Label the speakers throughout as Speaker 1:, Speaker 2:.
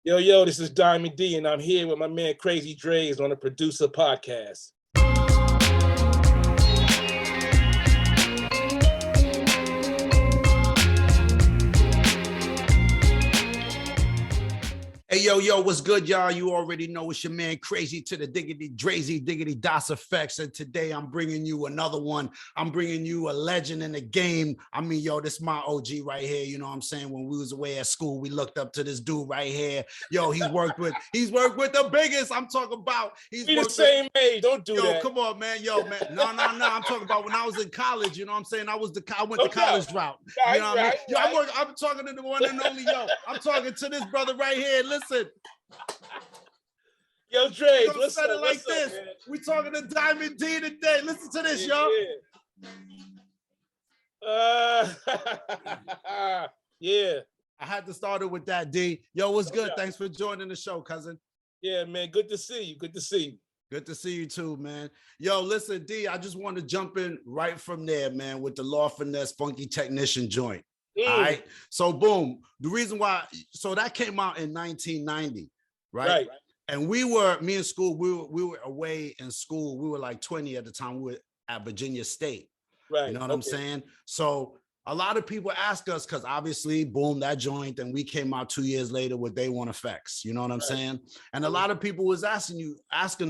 Speaker 1: Yo, this is Diamond D, and I'm here with my man Crazy Drayz on the Producer Podcast.
Speaker 2: Hey, yo, what's good, y'all? You already know it's your man Krazy to the Diggity, Drayzy, Diggity, EFX. And today I'm bringing you another one. I'm bringing you a legend in the game. I mean, yo, this is my OG right here. You know what I'm saying? When we was away at school, we looked up to this dude right here. Yo, he's worked with the biggest. I'm talking about.
Speaker 1: We the same age. Don't do that.
Speaker 2: Yo, come on, man. Yo, man. No. I'm talking about when I was in college. You know what I'm saying? I went the college route. You know what I mean? Yo, I'm talking to the one and only, yo. I'm talking to this brother right here. Listen.
Speaker 1: Yo, Drayz, what's up?
Speaker 2: Like what's this? Up, we talking to Diamond D today. Listen to this, y'all.
Speaker 1: Yeah.
Speaker 2: I had to start it with that, D. Yo, what's good? Thanks for joining the show, cousin.
Speaker 1: Yeah, man. Good to see you. Good to see you.
Speaker 2: Good to see you too, man. Yo, listen, D, I just want to jump in right from there, man, with the Lord Finesse Funky Technician joint. All right. So boom. The reason why, so that came out in 1990, right? And me and school, we were away in school. We were like 20 at the time. We were at Virginia State.
Speaker 1: Right.
Speaker 2: You know what I'm saying? So a lot of people ask us, because obviously, boom, that joint, and we came out 2 years later with Day One Effects. You know what I'm saying? And a lot of people was asking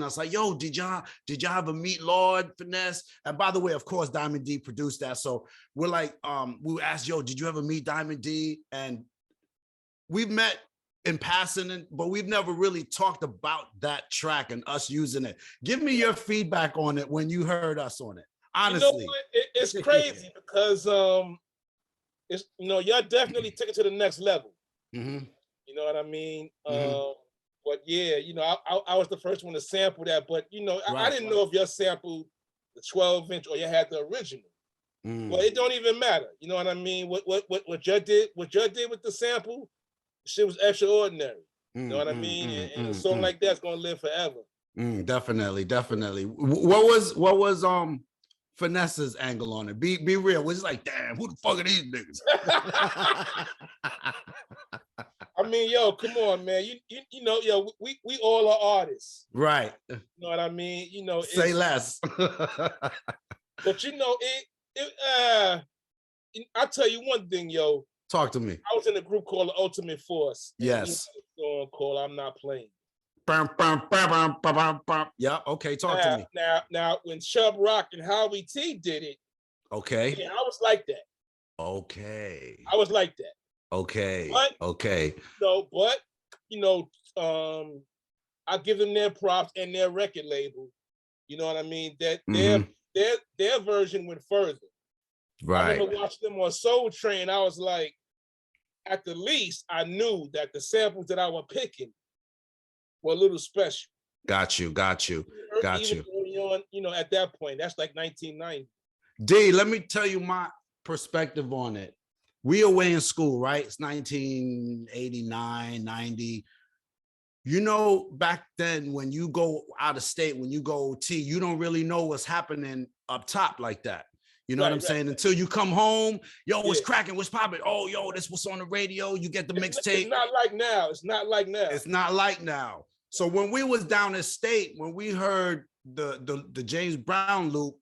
Speaker 2: us, like, yo, did y'all ever meet Lord Finesse? And by the way, of course, Diamond D produced that. So we're like, we asked, yo, did you ever meet Diamond D? And we've met in passing, but we've never really talked about that track and us using it. Give me your feedback on it when you heard us on it. Honestly,
Speaker 1: you know what? It's crazy because it's y'all definitely took it to the next level.
Speaker 2: Mm-hmm.
Speaker 1: You know what I mean? But yeah, I was the first one to sample that, but I didn't know if y'all sampled the 12-inch or you had the original. Well, it don't even matter. You know what I mean? What y'all did with the sample, shit was extraordinary. You know what I mean? And a song like that's gonna live forever.
Speaker 2: Definitely. What was Finesse's angle on it? Be real. Was like, damn, who the fuck are these niggas?
Speaker 1: I mean, yo, come on, man. You know, yo, we all are artists.
Speaker 2: Right.
Speaker 1: You know what I mean?
Speaker 2: Say less.
Speaker 1: But I'll tell you one thing, yo.
Speaker 2: Talk to me.
Speaker 1: I was in a group called the Ultimate Force.
Speaker 2: Yes.
Speaker 1: A song called I'm Not Playing.
Speaker 2: Yeah, okay, talk to me.
Speaker 1: Now, when Chubb Rock and Howie T did it,
Speaker 2: okay,
Speaker 1: yeah, I was like that.
Speaker 2: Okay.
Speaker 1: I was like that.
Speaker 2: Okay.
Speaker 1: But,
Speaker 2: okay.
Speaker 1: I give them their props and their record label. You know what I mean? That their version went further.
Speaker 2: Right.
Speaker 1: I remember watching them on Soul Train. I was like, at the least, I knew that the samples that I was picking were a little special.
Speaker 2: Got you.
Speaker 1: Even early on, at that point, that's like 1990.
Speaker 2: D, let me tell you my perspective on it. We away in school, right? It's 1989, 90. Back then, when you go out of state, when you go OT, you don't really know what's happening up top like that. You know what I'm saying? Until you come home, yo, what's cracking? What's popping? Oh, yo, this what's on the radio. You get the mixtape.
Speaker 1: It's not like now. It's not like now.
Speaker 2: So when we was down in state, when we heard the James Brown loop,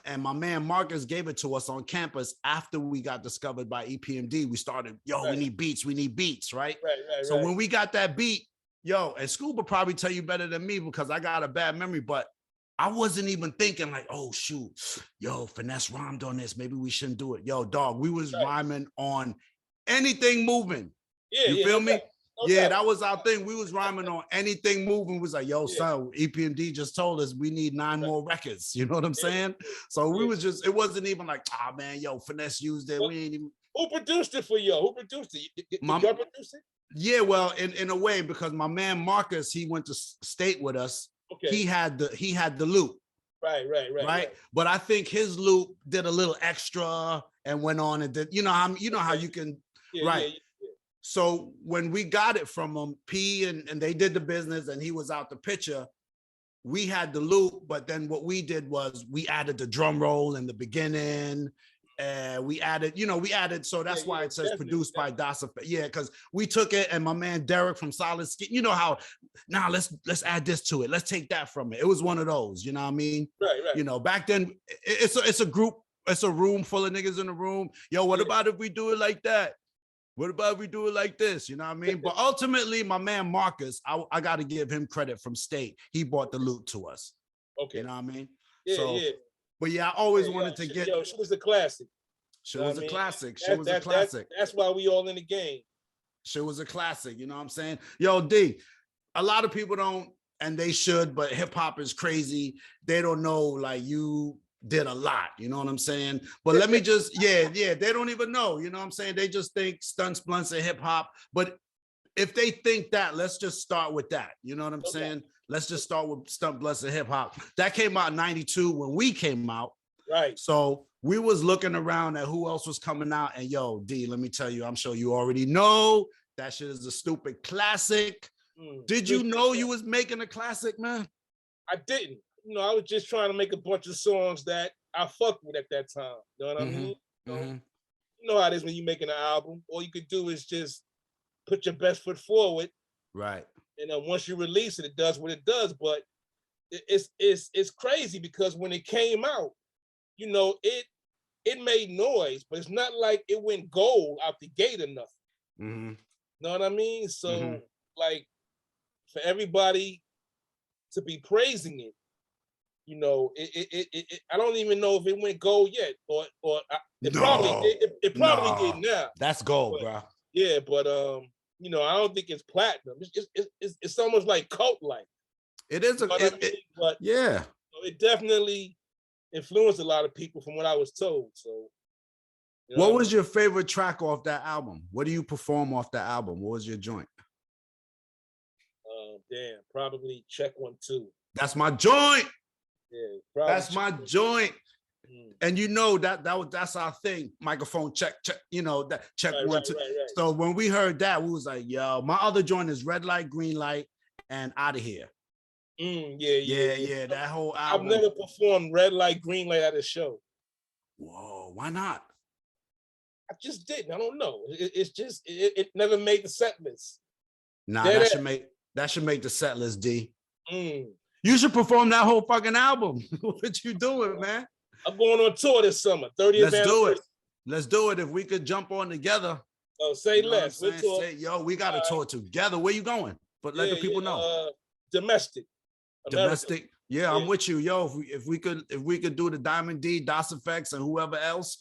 Speaker 2: and my man Marcus gave it to us on campus after we got discovered by EPMD, we started, we need beats, right? So when we got that beat, and Scuba probably tell you better than me because I got a bad memory, but I wasn't even thinking like, oh shoot, Finesse rhymed on this. Maybe we shouldn't do it. Yo, dog, we was rhyming on anything moving. You feel me? Okay. That was our thing. We was rhyming on anything moving. We was like, son, EPMD just told us we need 9 more records. You know what I'm saying? So we was just, it wasn't even like, man, Finesse used it. We ain't even.
Speaker 1: Who produced it for you? Who produced it? Did y'all produce it?
Speaker 2: Yeah, well, in a way, because my man Marcus, he went to state with us. Okay. He had the loop. Right. But I think his loop did a little extra and went on and did, how you can, right. So when we got it from him, P and they did the business and he was out the picture, we had the loop, but then what we did was we added the drum roll in the beginning, and we added, so that's why it says produced by Das EFX. Yeah, because we took it, and my man Derek from Solid Skin, you know how, now let's add this to it, let's take that from it. It was one of those, you know what I mean?
Speaker 1: Right.
Speaker 2: You know, back then it's a group, it's a room full of niggas in the room. Yo, what about if we do it like that? What about if we do it like this? You know what I mean? But ultimately, my man Marcus, I got to give him credit from State. He brought the loot to us.
Speaker 1: Okay.
Speaker 2: You know what I mean?
Speaker 1: Yeah.
Speaker 2: But yeah, I always wanted to get.
Speaker 1: Yo, she was a classic.
Speaker 2: She was a classic. She was a classic.
Speaker 1: That's why we all in the game.
Speaker 2: She was a classic. You know what I'm saying? Yo, D, a lot of people don't, and they should, but hip hop is crazy. They don't know, like, you did a lot, you know what I'm saying? But let me just, yeah, they don't even know, you know what I'm saying? They just think stunts, blunts, and hip hop. But if they think that, let's just start with that. You know what I'm saying? Let's just start with stunt, blunts, and hip hop. That came out in '92 when we came out.
Speaker 1: Right.
Speaker 2: So we was looking around at who else was coming out, and yo, D, let me tell you, I'm sure you already know that shit is a stupid classic. Did you know you was making a classic, man?
Speaker 1: I didn't. You know, I was just trying to make a bunch of songs that I fucked with at that time. You know what I mean? You know how it is when you're making an album. All you could do is just put your best foot forward.
Speaker 2: Right.
Speaker 1: And then once you release it, it does what it does. But it's crazy because when it came out, you know, it made noise, but it's not like it went gold out the gate or nothing. You know what I mean? So like, for everybody to be praising it, you know, I don't even know if it went gold yet, or it probably did now.
Speaker 2: That's gold, bro.
Speaker 1: Yeah, but you know, I don't think it's platinum. It's almost like cult-like.
Speaker 2: It is,
Speaker 1: but
Speaker 2: yeah,
Speaker 1: it definitely influenced a lot of people from what I was told. So, you know,
Speaker 2: what was your favorite track off that album? What do you perform off that album? What was your joint?
Speaker 1: Damn, probably Check 1 2.
Speaker 2: That's my joint.
Speaker 1: Yeah,
Speaker 2: that's my joint. And you know that's our thing. Microphone check. You know that check 1 2. Right. So when we heard that, we was like, yo, my other joint is Red Light, Green Light, and Out of Here. Yeah. That whole album.
Speaker 1: I've never performed Red Light, Green Light at a show.
Speaker 2: Whoa, why not?
Speaker 1: I just didn't. I don't know. It's just it never made the set list.
Speaker 2: Nah, that should make the set list, D. You should perform that whole fucking album. What you doing, man?
Speaker 1: I'm going on tour this summer. 30th anniversary.
Speaker 2: Let's do it. If we could jump on together.
Speaker 1: Oh, say less.
Speaker 2: Yo, we got to tour together. Where you going? But let the people know.
Speaker 1: Domestic.
Speaker 2: Domestic. Yeah, I'm with you. Yo, if we could do the Diamond D, Das EFX, and whoever else.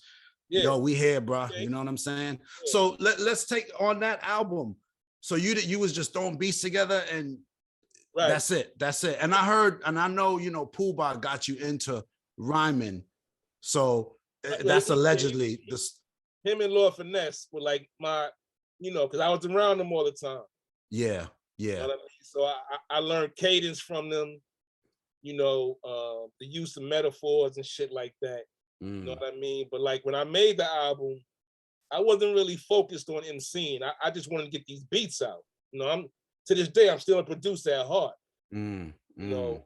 Speaker 2: Yo, we here, bro. Okay. You know what I'm saying? Yeah. So let's take on that album. So you was just throwing beats together and that's it. And I heard, and I know, you know, Pooh Bah got you into rhyming. So that's allegedly
Speaker 1: him and Lord Finesse were like my, you know, because I was around them all the time.
Speaker 2: Yeah.
Speaker 1: You know what I mean? So I learned cadence from them, you know, the use of metaphors and shit like that. You know what I mean? But like when I made the album, I wasn't really focused on MCing. I just wanted to get these beats out. You know, to this day, I'm still a producer at heart. You know,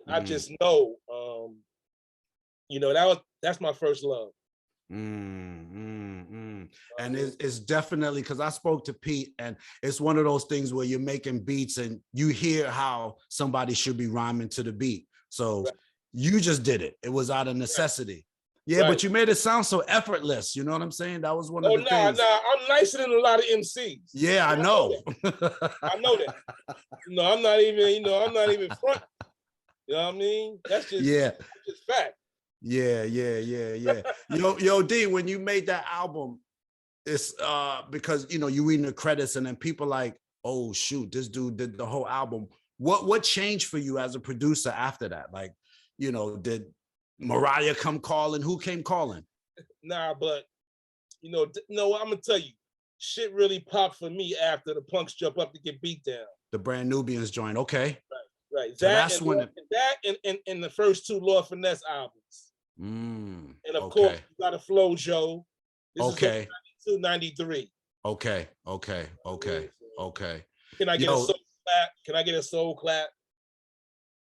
Speaker 1: I just know, you know, that's my first love.
Speaker 2: And it's definitely, because I spoke to Pete, and it's one of those things where you're making beats and you hear how somebody should be rhyming to the beat. So you just did it. It was out of necessity. Yeah, but you made it sound so effortless. You know what I'm saying? That was one of the things.
Speaker 1: I'm nicer than a lot of MCs.
Speaker 2: Yeah, I know.
Speaker 1: I know that. You know, I'm not even front. You know what I mean? That's just fact.
Speaker 2: Yeah. Yo, D, when you made that album, it's because, you know, you reading the credits and then people like, oh shoot, this dude did the whole album. What changed for you as a producer after that? Like, you know, did Mariah come calling? Who came calling?
Speaker 1: Nah, but you know, no, I'm gonna tell you, shit really popped for me after the Punks Jump Up to Get Beat Down.
Speaker 2: The Brand Nubians joint, okay.
Speaker 1: Right. So that's when and the first two Lord Finesse albums. And of course, you got a Flow Joe. This is 92, 93.
Speaker 2: Okay.
Speaker 1: Can I get a soul clap?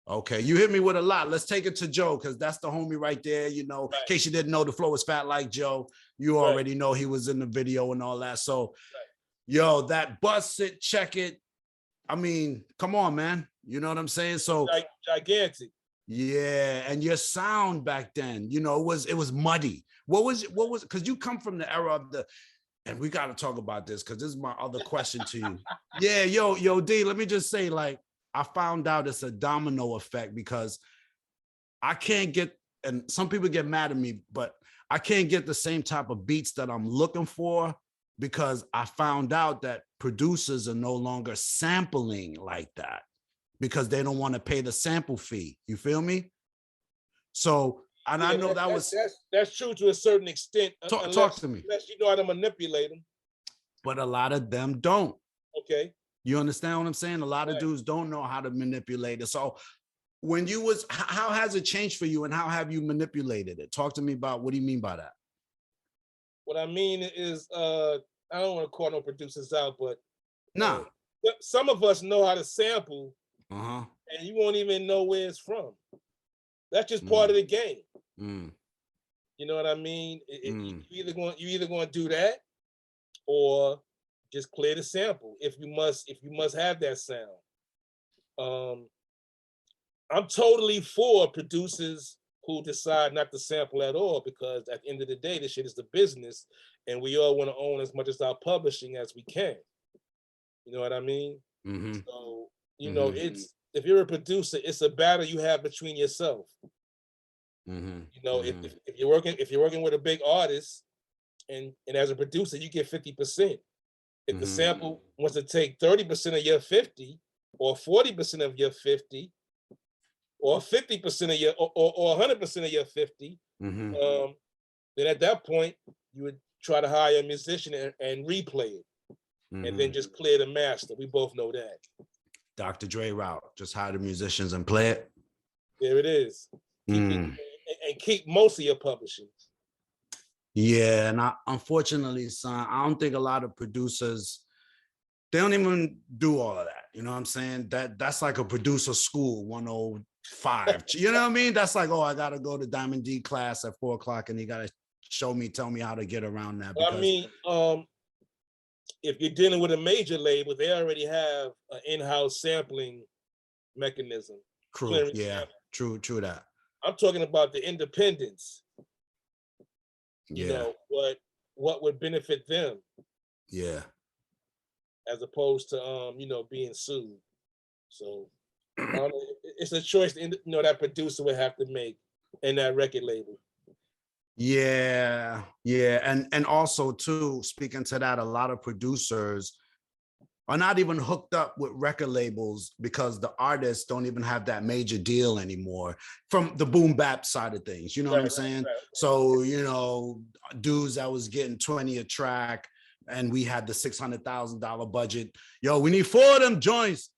Speaker 2: Okay, you hit me with a lot. Let's take it to Joe, because that's the homie right there. You know, in case you didn't know, the flow is fat like Joe. You already know he was in the video and all that. So, yo, that bust it, check it. I mean, come on, man. You know what I'm saying? So
Speaker 1: gigantic.
Speaker 2: Yeah, and your sound back then, you know, it was muddy. What was because you come from the era of the, and we got to talk about this because this is my other question to you. Yeah, yo, D, let me just say, like, I found out it's a domino effect because I can't get, and some people get mad at me, but I can't get the same type of beats that I'm looking for because I found out that producers are no longer sampling like that because they don't want to pay the sample fee. You feel me? So, and I know
Speaker 1: that's true to a certain extent.
Speaker 2: Talk to me.
Speaker 1: Unless you know how to manipulate them.
Speaker 2: But a lot of them don't.
Speaker 1: Okay.
Speaker 2: You understand what I'm saying? A lot of dudes don't know how to manipulate it. So when you was, how has it changed for you and how have you manipulated it? Talk to me about, what do you mean by that?
Speaker 1: What I mean is, I don't want to call no producers out, but some of us know how to sample and you won't even know where it's from. That's just part of the game. You know what I mean? You either going to do that or just clear the sample if you must have that sound. I'm totally for producers who decide not to sample at all, because at the end of the day, this shit is the business and we all want to own as much as our publishing as we can. You know what I mean? So, you know, it's, if you're a producer, it's a battle you have between yourself. You know, if you're working with a big artist and as a producer, you get 50%. If the sample wants to take 30% of your 50 or 40% of your 50 or 50% of your or 100% of your 50, then at that point you would try to hire a musician and replay it and then just clear the master. We both know that. Dr.
Speaker 2: Dre route, just hire the musicians and play it.
Speaker 1: There it is. And keep most of your publishing.
Speaker 2: Yeah, and unfortunately, son, I don't think a lot of producers, they don't even do all of that. You know what I'm saying? That's like a producer school 105. You know what I mean? That's like, oh, I gotta go to Diamond D class at 4:00 and he gotta tell me how to get around that.
Speaker 1: Because, I mean, if you're dealing with a major label, they already have an in-house sampling mechanism.
Speaker 2: True, yeah, true that.
Speaker 1: I'm talking about the independents. You know, what would benefit them.
Speaker 2: Yeah.
Speaker 1: As opposed to you know, being sued. So it's a choice, you know, that producer would have to make in that record label.
Speaker 2: Yeah, and also too, speaking to that, a lot of producers are not even hooked up with record labels because the artists don't even have that major deal anymore from the boom bap side of things. You know what I'm saying? So, you know, dudes that was getting 20 a track and we had the $600,000 budget. Yo, we need 4 of them joints.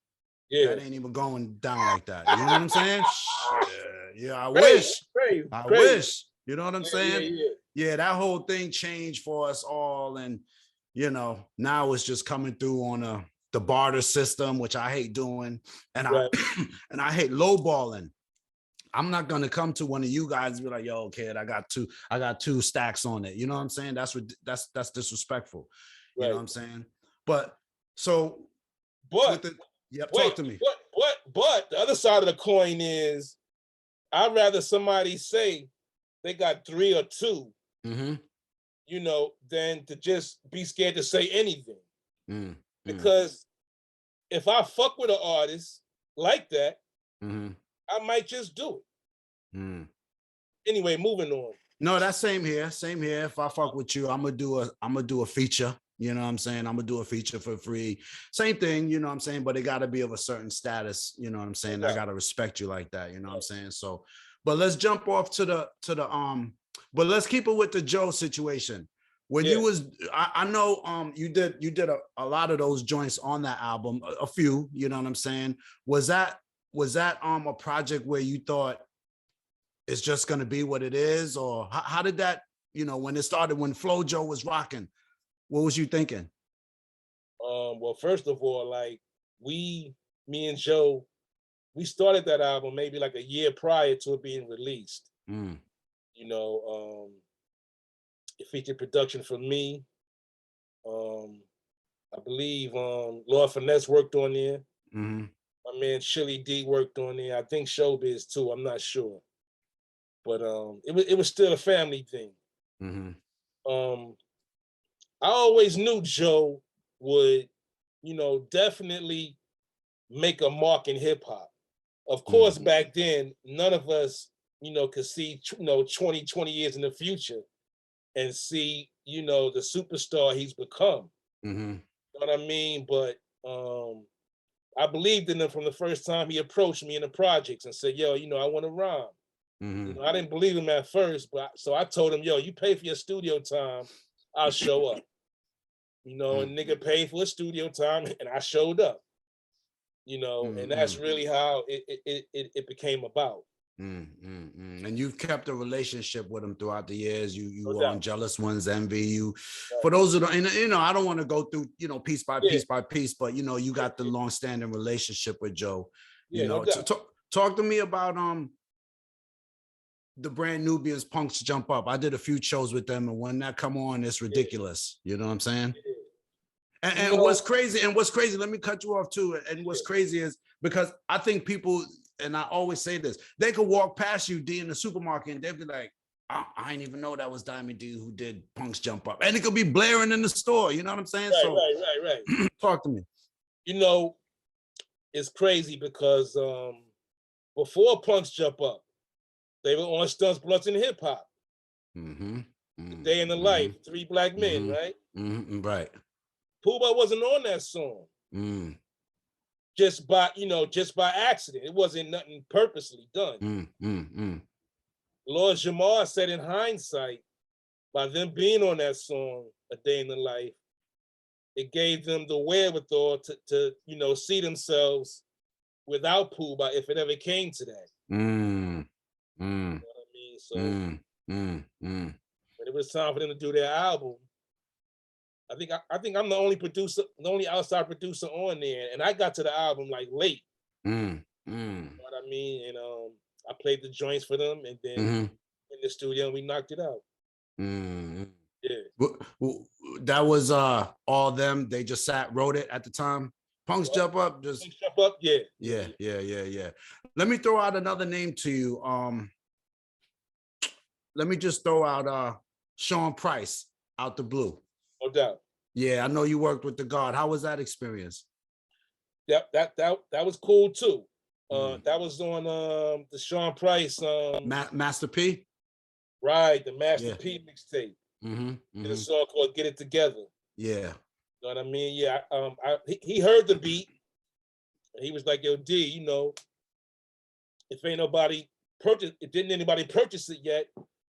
Speaker 2: Yeah. That ain't even going down like that. You know what I'm saying? Yeah, I wish. You know what I'm saying? Yeah, that whole thing changed for us all. And, you know, now it's just coming through on the barter system, which I hate doing. And I hate lowballing. I'm not gonna come to one of you guys and be like, yo, kid, I got 2 stacks on it. You know what I'm saying? That's disrespectful. You know what I'm saying? But talk to me.
Speaker 1: But the other side of the coin is, I'd rather somebody say they got 3 or 2, you know, than to just be scared to say anything. Because if I fuck with an artist like that, I might just do it. Anyway, moving on.
Speaker 2: No, that's same here. If I fuck with you, I'm gonna do a feature. You know what I'm saying? I'm gonna do a feature for free. Same thing, you know what I'm saying? But it gotta be of a certain status. You know what I'm saying? I gotta respect you like that. You know what I'm saying? So, but let's jump off to the but let's keep it with the Joe situation. When you was, I know you did a lot of those joints on that album, a few. You know what I'm saying? Was that a project where you thought it's just gonna be what it is, or how did that, you know, when it started, when Flo Joe was rocking, what was you thinking?
Speaker 1: Well, first of all, like me and Joe we started that album maybe like a year prior to it being released. You know, it featured production from me. I believe Lord Finesse worked on there. My man Chili D worked on there. I think Showbiz too. I'm not sure, but it was still a family thing. I always knew Joe would, you know, definitely make a mark in hip hop. Of course, back then, none of us, you know, could see, you know, 20 years in the future and see, you know, the superstar he's become. You know what I mean? But I believed in him from the first time he approached me in the projects and said, yo, you know, I want to rhyme. You know, I didn't believe him at first, but so I told him, yo, you pay for your studio time, I'll show up. You know, and nigga paid for his studio time and I showed up. You know, and that's really how it became about.
Speaker 2: And you've kept a relationship with him throughout the years. You were on Jealous Ones, Envy. You, for those who don't, and, you know, I don't want to go through, you know, piece by piece by piece, but you know, you got the long-standing relationship with Joe. You know, talk to me about the brand Nubians Punks Jump Up. I did a few shows with them, and when that come on, it's ridiculous. You know what I'm saying? And what's crazy, let me cut you off too. And what's crazy is because I think people, and I always say this, they could walk past you, D, in the supermarket, and they'd be like, I didn't even know that was Diamond D who did Punks Jump Up. And it could be blaring in the store, you know what I'm saying?
Speaker 1: Right.
Speaker 2: Talk to me.
Speaker 1: You know, it's crazy because before Punks Jump Up, they were on Stunts, Blunts, and Hip Hop. Day in the Life, Three Black Men, right?
Speaker 2: Right.
Speaker 1: Pooh wasn't on that song. Just by accident. It wasn't nothing purposely done. Lord Jamar said in hindsight, by them being on that song, A Day in the Life, it gave them the wherewithal to you know, see themselves without Pooh if it ever came to that. You know what I mean? So when it was time for them to do their album, I think I'm the only producer, the only outside producer on there, and I got to the album like late. You know what I mean? And I played the joints for them, and then in the studio we knocked it out. Yeah.
Speaker 2: That was all them. They just wrote it at the time. Punks Jump Up,
Speaker 1: Punks Jump Up,
Speaker 2: yeah. Let me throw out another name to you. Let me just throw out Sean Price out the blue.
Speaker 1: No doubt.
Speaker 2: Yeah, I know you worked with the God. How was that experience?
Speaker 1: That was cool too. That was on the Sean Price
Speaker 2: Master P.
Speaker 1: Right, the Master P mixtape. Did a song called "Get It Together."
Speaker 2: Yeah.
Speaker 1: You know what I mean? Yeah. He heard the beat, and he was like, "Yo, D, you know, if anybody purchase it yet,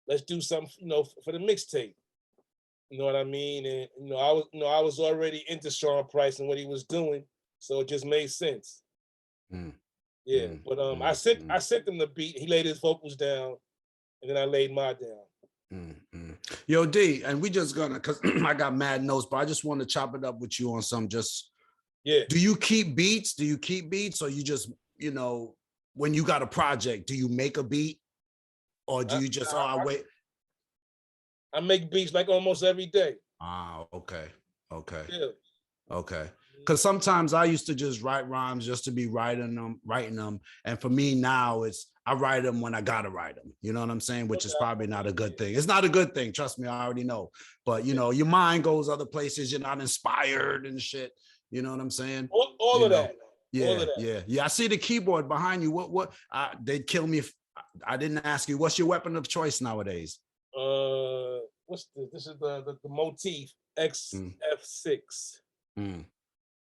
Speaker 1: let's do something, you know, for the mixtape." You know what I mean? And you know, I was already into Sean Price and what he was doing, so it just made sense. Yeah, but I sent him the beat. He laid his vocals down, and then I laid mine down.
Speaker 2: Yo, D, and we just gonna, cause I got mad notes, but I just want to chop it up with you on some just.
Speaker 1: Yeah.
Speaker 2: Do you keep beats? Or you just, you know, when you got a project, do you make a beat, or do you just wait?
Speaker 1: I make beats like almost every day.
Speaker 2: Okay.
Speaker 1: Yeah.
Speaker 2: Okay. Because sometimes I used to just write rhymes just to be writing them. And for me now, I write them when I gotta write them. You know what I'm saying? Which is probably not a good thing. It's not a good thing. Trust me, I already know. But, you know, your mind goes other places. You're not inspired and shit. You know what I'm saying?
Speaker 1: All of that.
Speaker 2: Yeah. I see the keyboard behind you. What? They'd kill me if I didn't ask you. What's your weapon of choice nowadays?
Speaker 1: This is the motif XF6. I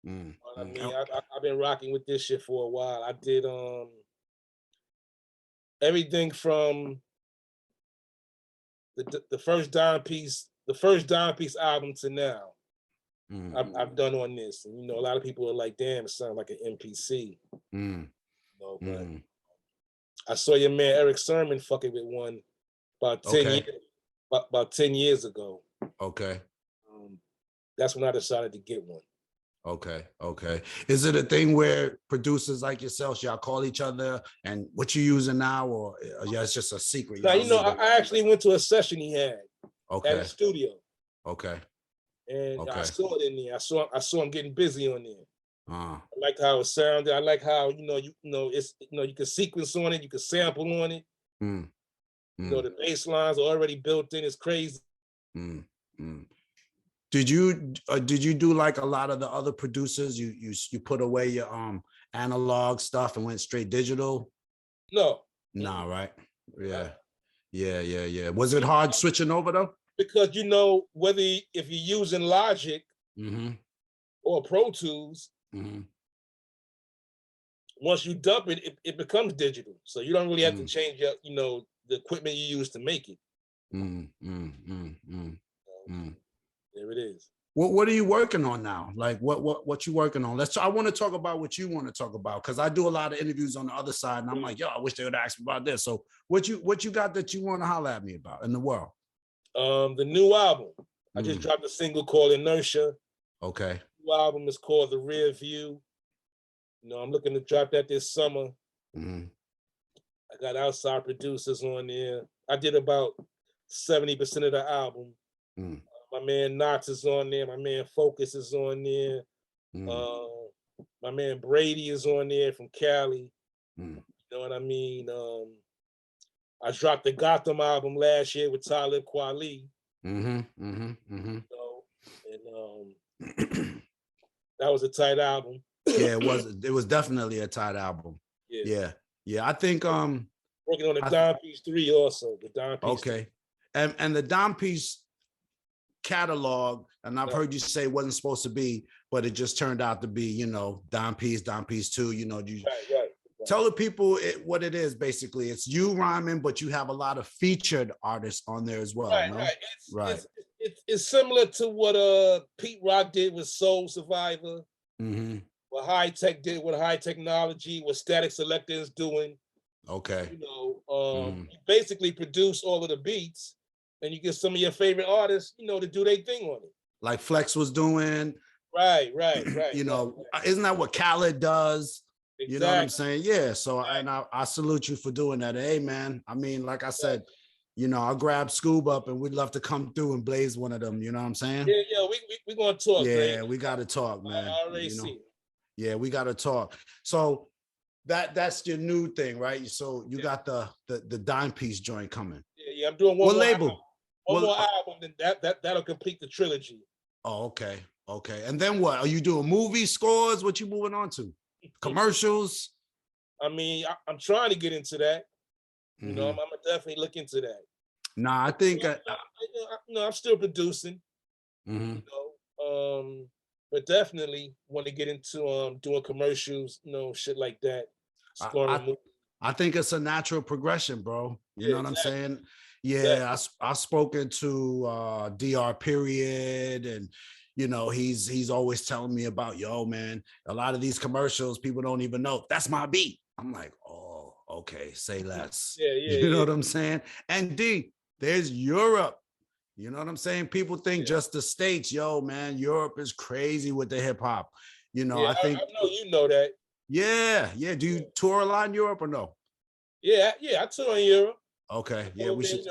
Speaker 1: mean, I've been rocking with this shit for a while. I did everything from the first dime piece album to now. I've done on this, and you know, a lot of people are like, "Damn, it sounds like an MPC." You know, but I saw your man Eric Sermon fucking with one about 10 years ago.
Speaker 2: Okay.
Speaker 1: That's when I decided to get one.
Speaker 2: Okay. Okay. Is it a thing where producers like yourselves, y'all call each other and what you using now, or yeah, it's just a secret?
Speaker 1: Now, you know, I actually went to a session he had at his studio.
Speaker 2: Okay.
Speaker 1: And I saw it in there. I saw him getting busy on there. I liked how it sounded. I like how, you know, it's, you know, you can sequence on it, you can sample on it. You know, the bass lines are already built in. It's crazy.
Speaker 2: Did you do like a lot of the other producers? You put away your analog stuff and went straight digital?
Speaker 1: No.
Speaker 2: Nah, right? Yeah. Was it hard switching over though?
Speaker 1: Because, you know, whether if you're using Logic or Pro Tools, once you dump it, it becomes digital. So you don't really have to change your, you know, the equipment you use to make it. There it is.
Speaker 2: What are you working on now? Like what you working on? I want to talk about what you want to talk about, because I do a lot of interviews on the other side, and I'm like, yo, I wish they would ask me about this. So what you got that you want to holler at me about in the world?
Speaker 1: The new album. I just dropped a single called Inertia.
Speaker 2: Okay.
Speaker 1: The new album is called The Rear View. You know, I'm looking to drop that this summer. I got outside producers on there. I did about 70% of the album. My man Knox is on there. My man Focus is on there. My man Brady is on there from Cali. You know what I mean? I dropped the Gotham album last year with Talib Kweli. You know, and that was a tight album.
Speaker 2: Yeah, it was definitely a tight album. Yeah. I think
Speaker 1: working on the Don Piece 3 also. The Don Piece.
Speaker 2: Okay. 3. And the Don Piece catalog, and I've heard you say it wasn't supposed to be, but it just turned out to be, you know, Don Piece 2, you know, right. Tell the people what it is. Basically, it's you rhyming, but you have a lot of featured artists on there as well.
Speaker 1: Right. It's similar to what Pete Rock did with Soul Survivor. What High Tech did with High Technology, what Static Selector is doing.
Speaker 2: Okay.
Speaker 1: You know, you basically produce all of the beats, and you get some of your favorite artists, you know, to do their thing on it.
Speaker 2: Like Flex was doing.
Speaker 1: Right.
Speaker 2: You know, isn't that what Khaled does? Exactly. You know what I'm saying? Yeah. So and I salute you for doing that. Hey man, I mean, like I said, you know, I'll grab Scoob up and we'd love to come through and blaze one of them. You know what I'm saying?
Speaker 1: Yeah, we gonna talk.
Speaker 2: Yeah, we gotta talk, man.
Speaker 1: I already see.
Speaker 2: Yeah, we gotta talk. So that's your new thing, right? So you got the Dime Piece joint coming.
Speaker 1: Yeah, I'm doing one more
Speaker 2: label.
Speaker 1: Album. One more album, then that'll complete the trilogy.
Speaker 2: Oh, okay. And then what? Are you doing movie scores? What you moving on to? Commercials?
Speaker 1: I mean, I'm trying to get into that. You know, I'm gonna definitely look into that.
Speaker 2: Nah, I think
Speaker 1: I'm still producing. You know, but definitely want to get into doing commercials, you know, shit like that.
Speaker 2: I think it's a natural progression, bro. You know what I'm saying? Yeah, I've spoken to DR Period, and you know, he's always telling me about, yo, man, a lot of these commercials, people don't even know that's my beat. I'm like, oh, okay, say less. You know what I'm saying? And D, there's Europe. You know what I'm saying? People think just the States, yo, man, Europe is crazy with the hip hop. You know, I think
Speaker 1: I know you know that.
Speaker 2: Yeah. Do you tour a lot in Europe or no?
Speaker 1: Yeah, I tour in Europe.
Speaker 2: Okay, yeah, we should.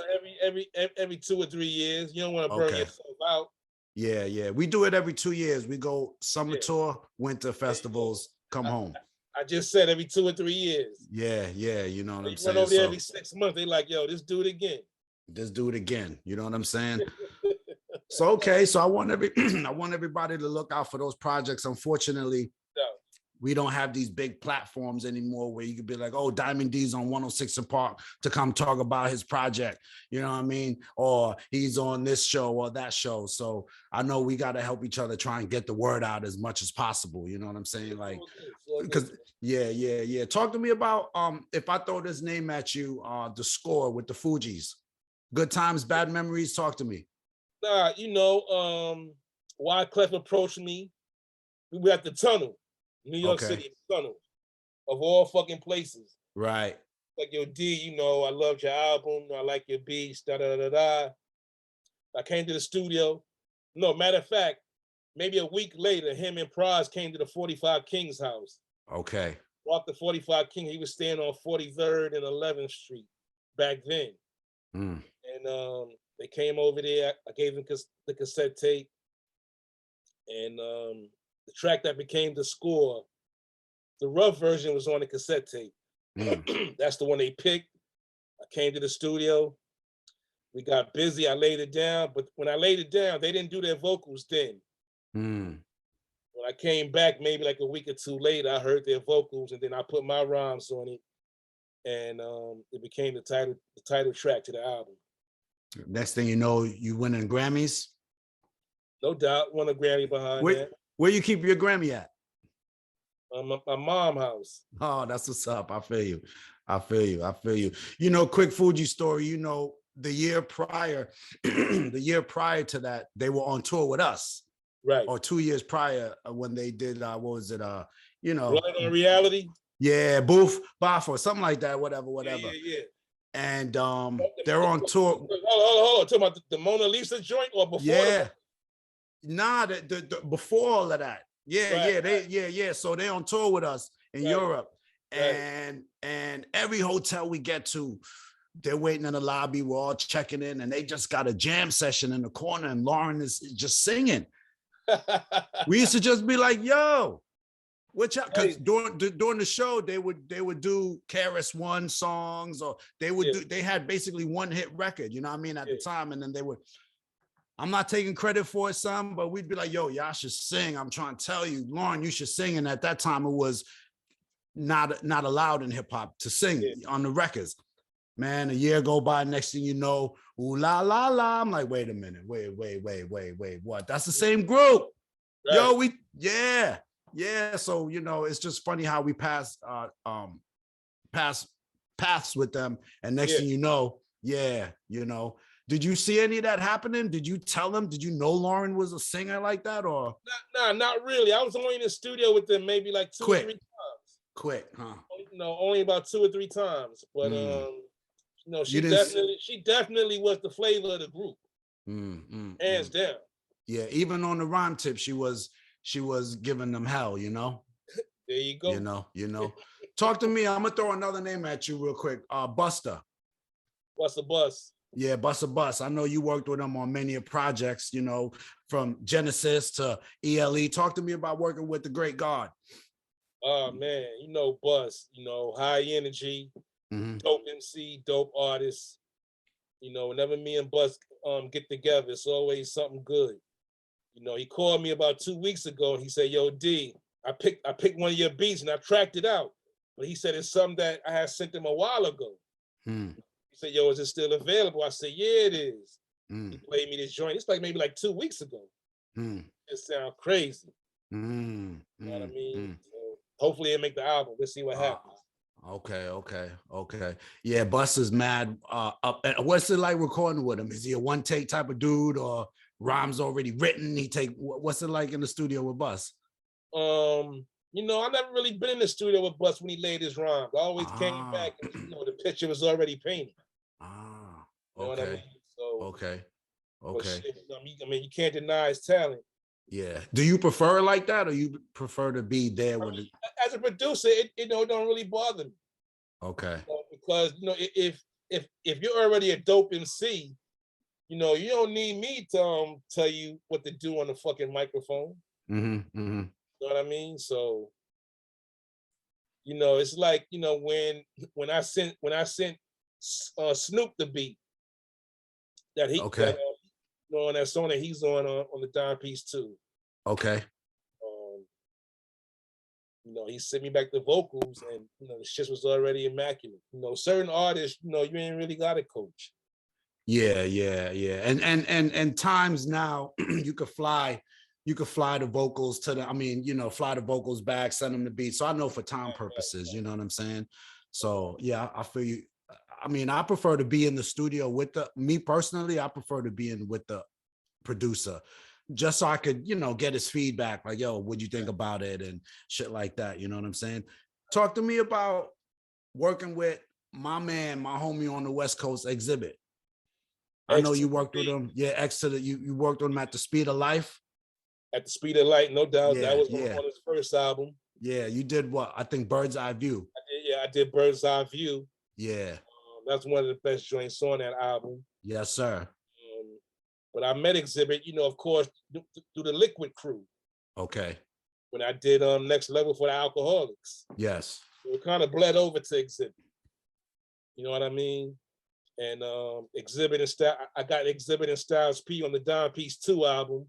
Speaker 1: Every 2 or 3 years. You don't want to burn yourself out.
Speaker 2: Yeah, we do it every 2 years. We go summer tour, winter festivals, come home.
Speaker 1: I just said every 2 or 3 years.
Speaker 2: Yeah, you know what I'm saying.
Speaker 1: Run over there every 6 months. They like, yo, just do it again.
Speaker 2: Just do it again. You know what I'm saying? So okay, so I want everybody to look out for those projects. Unfortunately, we don't have these big platforms anymore where you could be like, oh, Diamond D's on 106 & Park to come talk about his project. You know what I mean? Or he's on this show or that show. So I know we got to help each other try and get the word out as much as possible. You know what I'm saying? Like, because yeah. Talk to me about, if I throw this name at you, The Score with the Fugees. Good times, bad memories. Talk to me.
Speaker 1: Nah, you know, Wyclef approached me. We were at the Tunnel. New York City Tunnel, of all fucking places.
Speaker 2: Right.
Speaker 1: Like, yo, D, you know, I loved your album. I like your beats, I came to the studio. No, matter of fact, maybe a week later, him and Praz came to the 45 Kings house.
Speaker 2: Okay.
Speaker 1: Off the 45 King, he was staying on 43rd and 11th Street back then. And they came over there. I gave them the cassette tape. And the track that became The Score, the rough version was on the cassette tape. That's the one they picked. I came to the studio. We got busy. I laid it down. But when I laid it down, they didn't do their vocals then. When I came back, maybe like a week or two later, I heard their vocals, and then I put my rhymes on it, and it became the title track to the album.
Speaker 2: Next thing you know, you winning Grammys.
Speaker 1: No doubt, won a Grammy behind that.
Speaker 2: Where you keep your Grammy at?
Speaker 1: My mom's house.
Speaker 2: Oh, that's what's up. I feel you. I feel you. I feel you. You know, quick Fugees story. You know, the year prior to that, they were on tour with us.
Speaker 1: Right.
Speaker 2: Or 2 years prior when they did, what was it? You know.
Speaker 1: Right on Reality?
Speaker 2: Yeah, Booth, Boff, or something like that, whatever.
Speaker 1: Yeah.
Speaker 2: And they're on tour.
Speaker 1: Hold on. Talking about the Mona Lisa joint or before?
Speaker 2: Yeah. Nah, the before all of that. Yeah. So they're on tour with us in Europe. And every hotel we get to, they're waiting in the lobby. We're all checking in, and they just got a jam session in the corner, and Lauren is just singing. We used to just be like, yo, what y'all, because during the show they would do KRS-One songs, or they had basically one hit record, you know what I mean, at the time. And then they would, I'm not taking credit for it, some, but we'd be like, yo, y'all should sing. I'm trying to tell you, Lauren, you should sing. And at that time it was not allowed in hip hop to sing on the records. Man, a year go by, next thing you know, ooh la la la. I'm like, wait a minute, wait, what? That's the same group. Right. Yo, yeah. So, you know, it's just funny how we pass paths with them. And next thing you know, you know. Did you see any of that happening? Did you tell them? Did you know Lauren was a singer like that, or?
Speaker 1: Nah, not really. I was only in the studio with them maybe like two or three times.
Speaker 2: Quick, huh?
Speaker 1: You know, only about 2 or 3 times. But you know, she definitely was the flavor of the group. Hands down.
Speaker 2: Yeah, even on the rhyme tip, she was giving them hell, you know.
Speaker 1: There you go.
Speaker 2: You know. Talk to me. I'm gonna throw another name at you real quick. Busta.
Speaker 1: Busta Bus.
Speaker 2: Yeah, Busta Bus. I know you worked with him on many projects, you know, from Genesis to ELE. Talk to me about working with the great God.
Speaker 1: Oh man, you know Bus, you know, high energy, dope MC, dope artist. You know, whenever me and Bus get together, it's always something good. You know, he called me about 2 weeks ago and he said, yo, D, I picked one of your beats and I tracked it out. But he said it's something that I had sent him a while ago. He said, yo, is it still available? I said, yeah, it is. He played me this joint. It's like maybe like 2 weeks ago. It sounds crazy. You know what I mean? So hopefully it'll make the album. We'll see what happens.
Speaker 2: Okay. Yeah, Bus is mad up. What's it like recording with him? Is he a one take type of dude, or rhymes already written? What's it like in the studio with Bus?
Speaker 1: You know, I never really been in the studio with Bus when he laid his rhymes. I always came back and, you know, the picture was already painted. You know what I mean? So,
Speaker 2: okay.
Speaker 1: Shit, I mean, you can't deny his talent.
Speaker 2: Yeah. Do you prefer it like that, or you prefer to be there when
Speaker 1: as a producer, it don't really bother me.
Speaker 2: Okay.
Speaker 1: You know, because, you know, if you're already a dope MC, you know, you don't need me to tell you what to do on the fucking microphone. You know what I mean? So, you know, it's like, you know, when I sent Snoop the beat that he that, you know, on that song that he's on the Dime Piece too.
Speaker 2: Okay.
Speaker 1: You know, he sent me back the vocals, and you know, the shit was already immaculate. You know, certain artists, you know, you ain't really got a coach.
Speaker 2: Yeah. And times now you could fly the vocals to the, I mean, you know, fly the vocals back, send them the beat. So I know for time purposes, you know what I'm saying? So yeah, I feel you. I mean, I prefer to be in the studio with me personally, I prefer to be in with the producer, just so I could, you know, get his feedback, like, yo, what'd you think about it and shit like that, you know what I'm saying? Talk to me about working with my homie on the West Coast, Xzibit. I know you worked with him. Yeah, you worked with him at the Speed of Life.
Speaker 1: At the Speed of Light, no doubt.
Speaker 2: Yeah,
Speaker 1: that was
Speaker 2: yeah.
Speaker 1: on his first album.
Speaker 2: Yeah, you did what? I think Bird's Eye View.
Speaker 1: I did Bird's Eye View.
Speaker 2: Yeah.
Speaker 1: That's one of the best joints on that album.
Speaker 2: Yes, sir.
Speaker 1: But I met Xzibit, of course, through the Liquid crew.
Speaker 2: Okay.
Speaker 1: When I did Next Level for the Alcoholics.
Speaker 2: Yes.
Speaker 1: So it kind of bled over to Xzibit. You know what I mean? And Xzibit and Style, I got Xzibit and Styles P on the Don Peace 2 album.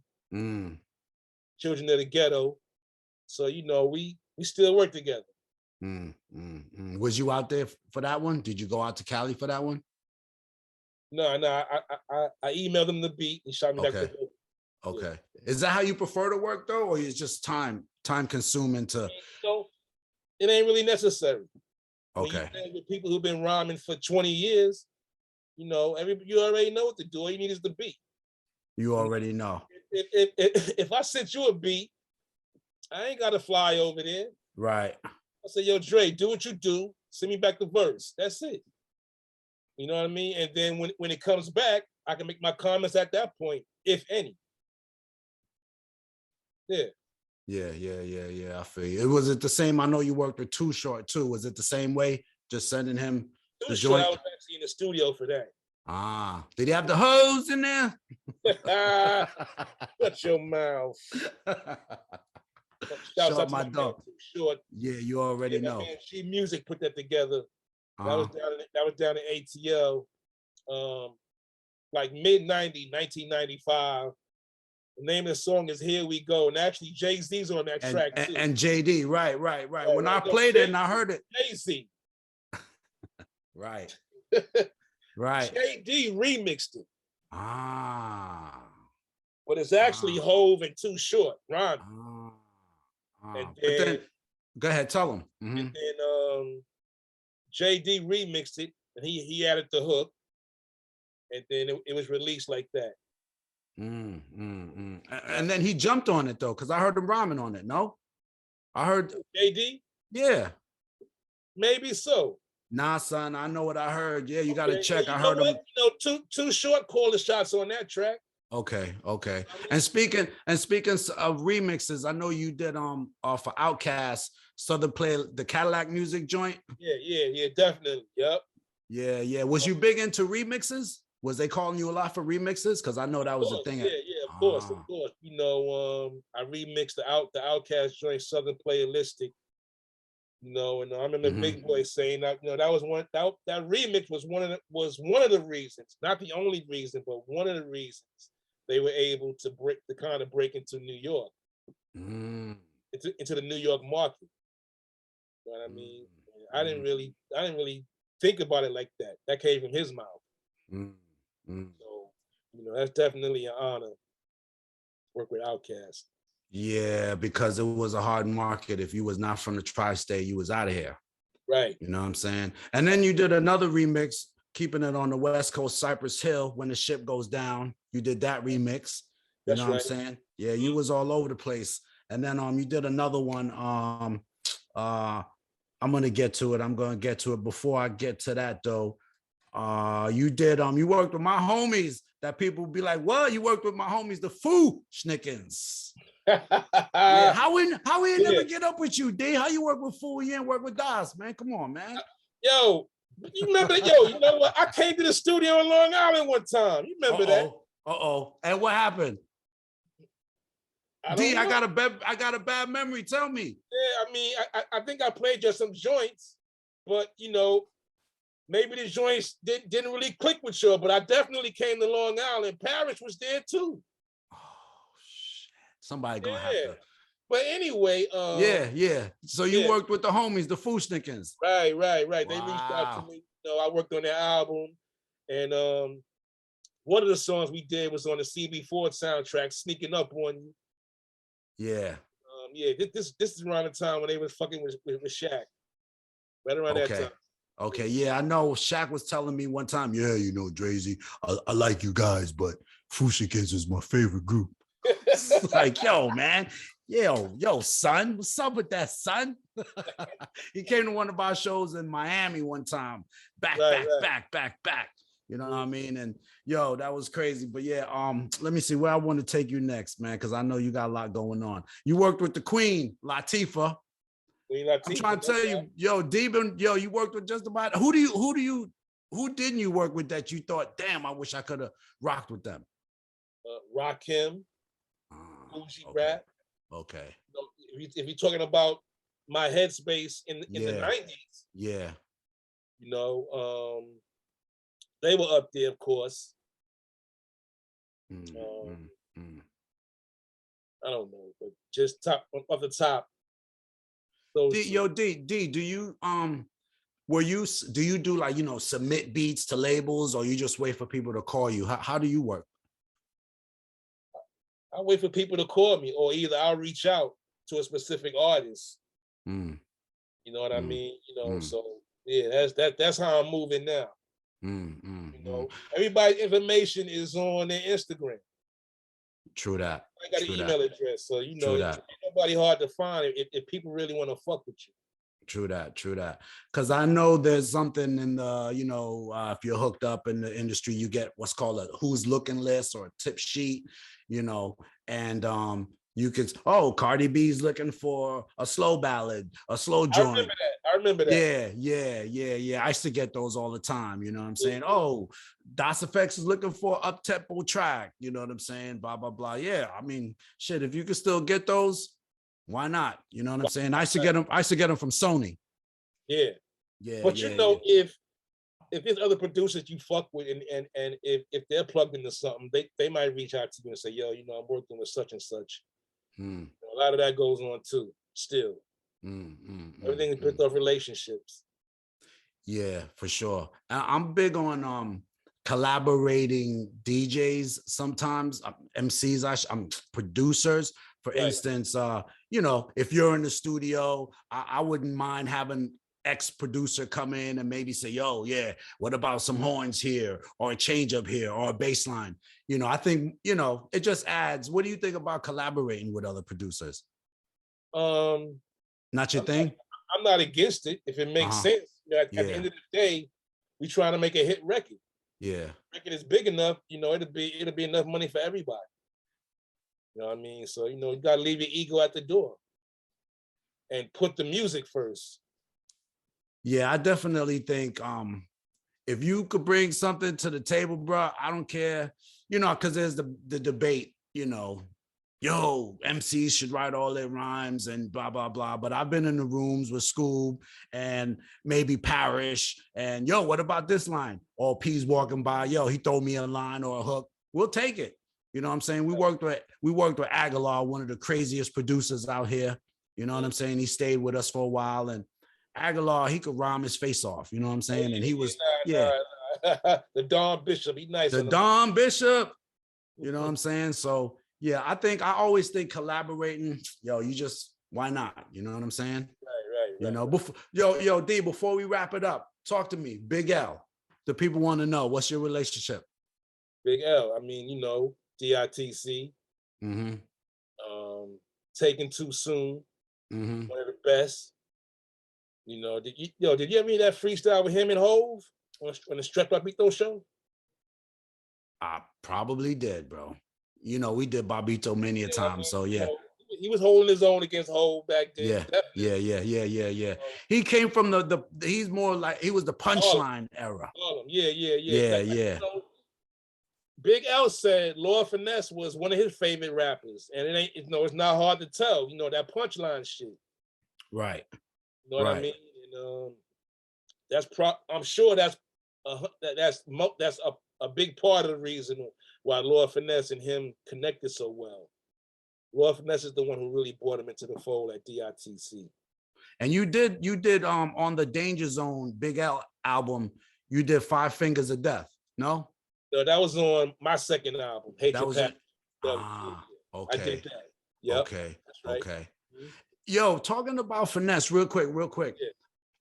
Speaker 1: Children of the Ghetto. So, we still work together.
Speaker 2: Was you out there for that one? Did you go out to Cali for that one?
Speaker 1: No, I emailed him the beat and shot me back the book.
Speaker 2: Okay. Yeah. Is that how you prefer to work though, or is it just time consuming to?
Speaker 1: It ain't really necessary.
Speaker 2: Okay.
Speaker 1: When with people who've been rhyming for 20 years, you already know what to do. All you need is the beat.
Speaker 2: You already know.
Speaker 1: If I sent you a beat, I ain't gotta fly over there.
Speaker 2: Right.
Speaker 1: I say, yo, Dre, do what you do. Send me back the verse. That's it. You know what I mean? And then when it comes back, I can make my comments at that point, if any. Yeah.
Speaker 2: Yeah. I feel you. Was it the same? I know you worked with Too Short too. Was it the same way? Just sending him the joint?
Speaker 1: I was actually in the studio for that.
Speaker 2: Did he have the hose in there?
Speaker 1: Shut your mouth.
Speaker 2: Short my dog.
Speaker 1: Short.
Speaker 2: Yeah, you already know.
Speaker 1: She Music put that together. That was down in ATL, like mid-90s, 1995. The name of the song is Here We Go. And actually Jay-Z's on that track too.
Speaker 2: And JD, right. When I played it and I heard it.
Speaker 1: Jay-Z.
Speaker 2: Right. Right.
Speaker 1: JD remixed it. But it's actually Hove and Too Short, Ron. And then,
Speaker 2: go ahead, tell him.
Speaker 1: And then JD remixed it, and he added the hook, and then it was released like that.
Speaker 2: And then he jumped on it though, because I heard him rhyming on it. No, I heard
Speaker 1: JD.
Speaker 2: Yeah,
Speaker 1: maybe so.
Speaker 2: Nah, son, I know what I heard. Yeah, you got to check. I heard him.
Speaker 1: Too Short called the shots on that track.
Speaker 2: Okay. And speaking of remixes, I know you did for Outkast, Southern Play, the Cadillac Music joint.
Speaker 1: Yeah, definitely. Yep.
Speaker 2: Yeah. Was you big into remixes? Was they calling you a lot for remixes? Because I know that was a thing.
Speaker 1: Yeah, of course. I remixed the Outkast joint, Southern Playalistic. And I remember Big Boy saying that, that was that remix was one of the reasons, not the only reason, but one of the reasons they were able to break into New York, into the New York market. You know what I mean? I didn't really think about it like that. That came from his mouth. So, that's definitely an honor to work with Outkast.
Speaker 2: Yeah, because it was a hard market. If you was not from the tri-state, you was out of here.
Speaker 1: Right.
Speaker 2: You know what I'm saying? And then you did another remix, keeping it on the West Coast, Cypress Hill, When the Ship Goes Down. You did that remix. You know what I'm saying? Yeah, you was all over the place. And then you did another one. I'm gonna get to it. Before I get to that though, you worked with my homies that people be like, well, you worked with my homies, the Fugees. Yeah, how we never get up with you, D? How you work with Fool? You ain't work with Das, man. Come on, man.
Speaker 1: Yo, you remember? You know what? I came to the studio in Long Island one time. You remember that?
Speaker 2: And what happened?
Speaker 1: I
Speaker 2: got a bad memory. Tell me.
Speaker 1: Yeah, I think I played just some joints, but maybe the joints didn't really click with you. But I definitely came to Long Island. Parrish was there too.
Speaker 2: Somebody gonna have to.
Speaker 1: But anyway,
Speaker 2: yeah. So you worked with the homies, the Fushnikins.
Speaker 1: Right. They reached out to me. I worked on their album, and one of the songs we did was on the CB4 soundtrack, "Sneaking Up on You."
Speaker 2: Yeah.
Speaker 1: This is around the time when they was fucking with Shaq. Right around that time.
Speaker 2: Okay, yeah, I know. Shaq was telling me one time, Drayz, I like you guys, but Fushnikins is my favorite group. Like, yo, man, yo, son, what's up with that, son? He came to one of our shows in Miami one time, back. You know what I mean? And yo, that was crazy. But yeah, let me see where I want to take you next, man, because I know you got a lot going on. You worked with the Queen, Latifah. I'm trying to tell you, yo, Diggin, yo, you worked with just about who didn't you work with that you thought, damn, I wish I could have rocked with them?
Speaker 1: Rakim, Fugees rap.
Speaker 2: Okay.
Speaker 1: If you're talking about my headspace in the 90s,
Speaker 2: yeah,
Speaker 1: you know, they were up there, of course. I don't know, but just top off the top.
Speaker 2: Yo, D, do you do you do like, you know, submit beats to labels, or you just wait for people to call you? How do you work?
Speaker 1: I wait for people to call me, or either I'll reach out to a specific artist. You know what I mean? You know, so yeah, that's how I'm moving now. You know, everybody's information is on their Instagram.
Speaker 2: True that.
Speaker 1: I got an email address, so you know, ain't nobody hard to find if people really want to fuck with you.
Speaker 2: True that. Because I know there's something in the, you know, if you're hooked up in the industry, you get what's called a who's looking list or a tip sheet, you know, and you could, Cardi B's looking for a slow ballad, a slow joint.
Speaker 1: I remember that.
Speaker 2: Yeah. I used to get those all the time. You know what I'm saying? Oh, Das EFX is looking for up tempo track. You know what I'm saying? Blah, blah, blah. Yeah. I mean, shit, if you could still get those, why not? You know what I'm saying? I used to get them from Sony.
Speaker 1: Yeah. But you know, if there's other producers you fuck with, and if they're plugged into something, they might reach out to you and say, yo, you know, I'm working with such and such. A lot of that goes on too, still. Everything is built off relationships.
Speaker 2: Yeah, for sure. I'm big on collaborating DJs sometimes, MCs, producers. For instance, you know, if you're in the studio, I wouldn't mind having X producer come in and maybe say, yo, yeah, what about some horns here, or a change up here, or a bass line? You know, I think, you know, it just adds. What do you think about collaborating with other producers? Not your thing?
Speaker 1: I'm not against it if it makes sense. You know, at the end of the day, we trying to make a hit record.
Speaker 2: Yeah.
Speaker 1: Record is big enough, you know, it'll be enough money for everybody. You know what I mean? So, you know, you gotta leave your ego at the door and put the music first.
Speaker 2: Yeah, I definitely think if you could bring something to the table, bro, I don't care, you know, because there's the debate, you know, yo, MCs should write all their rhymes and blah, blah, blah. But I've been in the rooms with Scoob and maybe Parrish, and yo, what about this line? Or P's walking by, yo, he throw me a line or a hook. We'll take it. You know what I'm saying? We worked with Aguilar, one of the craziest producers out here. You know what I'm saying? He stayed with us for a while, and Aguilar, he could rhyme his face off. You know what I'm saying? And he was,
Speaker 1: the Don Bishop, he nice.
Speaker 2: The Don Bishop. You know what I'm saying? So yeah, I always think collaborating, yo, you just, why not? You know what I'm saying?
Speaker 1: Right.
Speaker 2: You know, yo, D, before we wrap it up, talk to me. Big L. The people want to know, what's your relationship?
Speaker 1: Big L, I mean, you know, DITC. Taken Too Soon. One of the best. You know, did you ever hear that freestyle with him and Hove on the Strep Barbito show?
Speaker 2: I probably did, bro. You know, we did Barbito many a time, so yeah.
Speaker 1: You know, he was holding his own against Hove back then.
Speaker 2: Yeah. He came from he's more like, he was the punchline era.
Speaker 1: Yeah.
Speaker 2: You
Speaker 1: know, Big L said Lord Finesse was one of his favorite rappers, and it ain't, you know, it's not hard to tell. You know, that punchline shit.
Speaker 2: Right.
Speaker 1: You know what I mean? And I'm sure that's a big part of the reason why Lord Finesse and him connected so well. Lord Finesse is the one who really brought him into the fold at DITC.
Speaker 2: And you did on the Danger Zone Big L album, you did 5 Fingers of Death, no?
Speaker 1: No, that was on my second album, Hatred Pack.
Speaker 2: Okay.
Speaker 1: I did that. Yep.
Speaker 2: Okay. Right. Okay. Yo, talking about Finesse real quick. Yeah.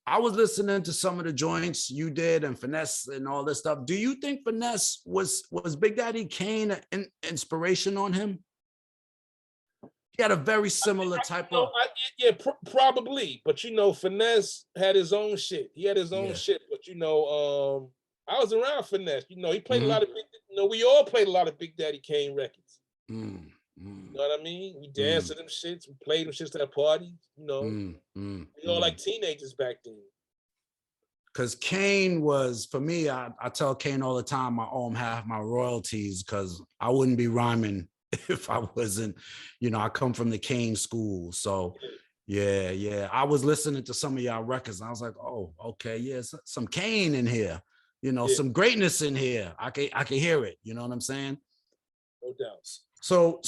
Speaker 2: I was listening to some of the joints you did and Finesse and all this stuff. Do you think Finesse was Big Daddy Kane an inspiration on him? He had a very similar type of...
Speaker 1: probably. But, you know, Finesse had his own shit. He had his own shit. But, you know, I was around Finesse. You know, he played a lot of big, you know, we all played a lot of Big Daddy Kane records. You know what I mean? We danced to them shits. We played them shits at parties. You know, we all like teenagers back then.
Speaker 2: Because Kane was, for me, I tell Kane all the time, I owe him half my royalties because I wouldn't be rhyming if I wasn't, you know, I come from the Kane school. So yeah. I was listening to some of y'all records and I was like, oh, okay, yeah, some Kane in here, you know, some greatness in here. I can hear it. You know what I'm saying?
Speaker 1: No doubt.
Speaker 2: So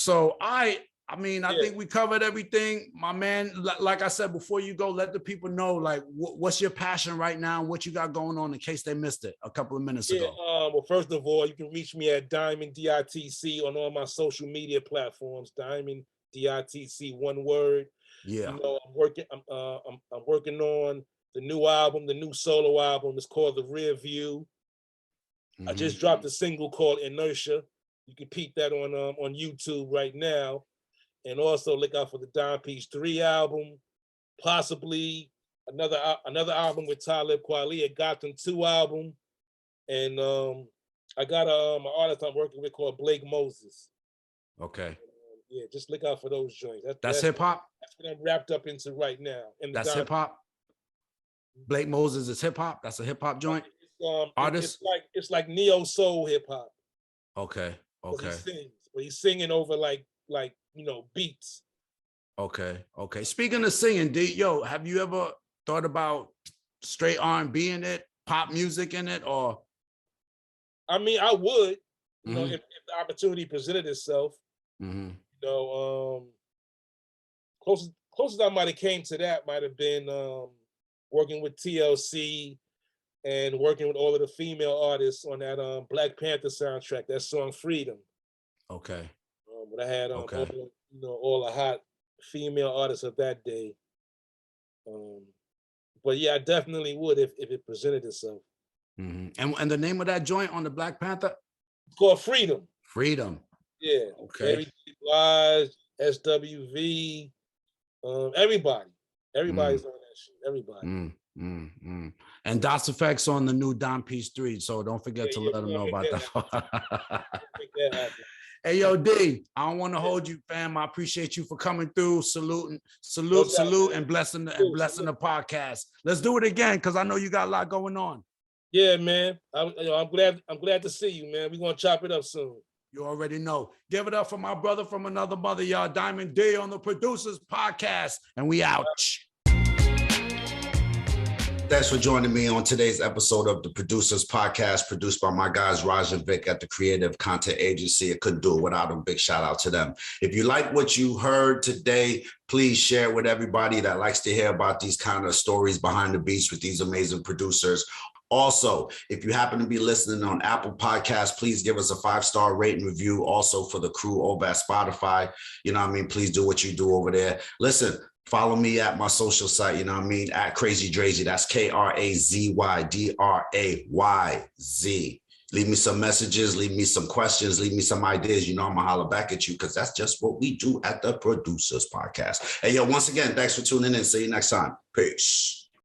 Speaker 2: I mean, I think we covered everything, my man. Like I said, before you go, let the people know, like, what's your passion right now? What you got going on in case they missed it a couple of minutes ago.
Speaker 1: Well, first of all, you can reach me at Diamond DITC on all my social media platforms. Diamond DITC, one word.
Speaker 2: Yeah.
Speaker 1: You know, I'm working on the new album, the new solo album. It's called The Rear View. I just dropped a single called Inertia. You can peep that on YouTube right now. And also look out for the Dime Piece 3 album, possibly another album with Talib Kweli, a Gotham 2 album. And I got an artist I'm working with called Blake Moses.
Speaker 2: Okay.
Speaker 1: Yeah, just look out for those joints.
Speaker 2: That's hip hop?
Speaker 1: That's what I'm wrapped up into right now.
Speaker 2: That's hip hop? Blake Moses is hip hop? That's a hip hop joint? Artist?
Speaker 1: It's like neo soul hip hop.
Speaker 2: Okay.
Speaker 1: He's singing over like you know, beats.
Speaker 2: Okay. Speaking of singing, D, yo, have you ever thought about straight R&B in it, pop music in it, or?
Speaker 1: I mean, I would, you know, if the opportunity presented itself. You know, closest I might have came to that might have been working with TLC and working with all of the female artists on that Black Panther soundtrack, that song Freedom.
Speaker 2: Okay.
Speaker 1: But I had all the hot female artists of that day. But yeah, I definitely would if it presented itself.
Speaker 2: And the name of that joint on the Black Panther?
Speaker 1: It's called Freedom.
Speaker 2: Freedom.
Speaker 1: Yeah.
Speaker 2: Okay.
Speaker 1: SWV, everybody's on that shit. Everybody.
Speaker 2: And Dots Effects on the new Dime Piece 3, so don't forget to let them know about that. Hey, yo, D, I don't want to hold you, fam. I appreciate you for coming through, salute, and blessing the podcast. Let's do it again, because I know you got a lot going on.
Speaker 1: Yeah, man. I'm glad to see you, man. We're gonna chop it up soon.
Speaker 2: You already know. Give it up for my brother from another mother, y'all. Diamond D on the Producers Podcast, and we out. Thanks for joining me on today's episode of the Producers Podcast, produced by my guys Raj and Vic at the Creative Content Agency. I couldn't do it without them. Big shout out to them. If you like what you heard today, please share it with everybody that likes to hear about these kind of stories behind the beats with these amazing producers. Also, if you happen to be listening on Apple Podcasts, please give us a 5-star rate and review. Also for the crew over at Spotify, you know what I mean? Please do what you do over there. Listen, follow me at my social site, you know what I mean? At Krazy Drayz. That's KrazyDrayz. Leave me some messages, leave me some questions, leave me some ideas. You know, I'm gonna holler back at you because that's just what we do at the Producers Podcast. Hey, yo, once again, thanks for tuning in. See you next time. Peace.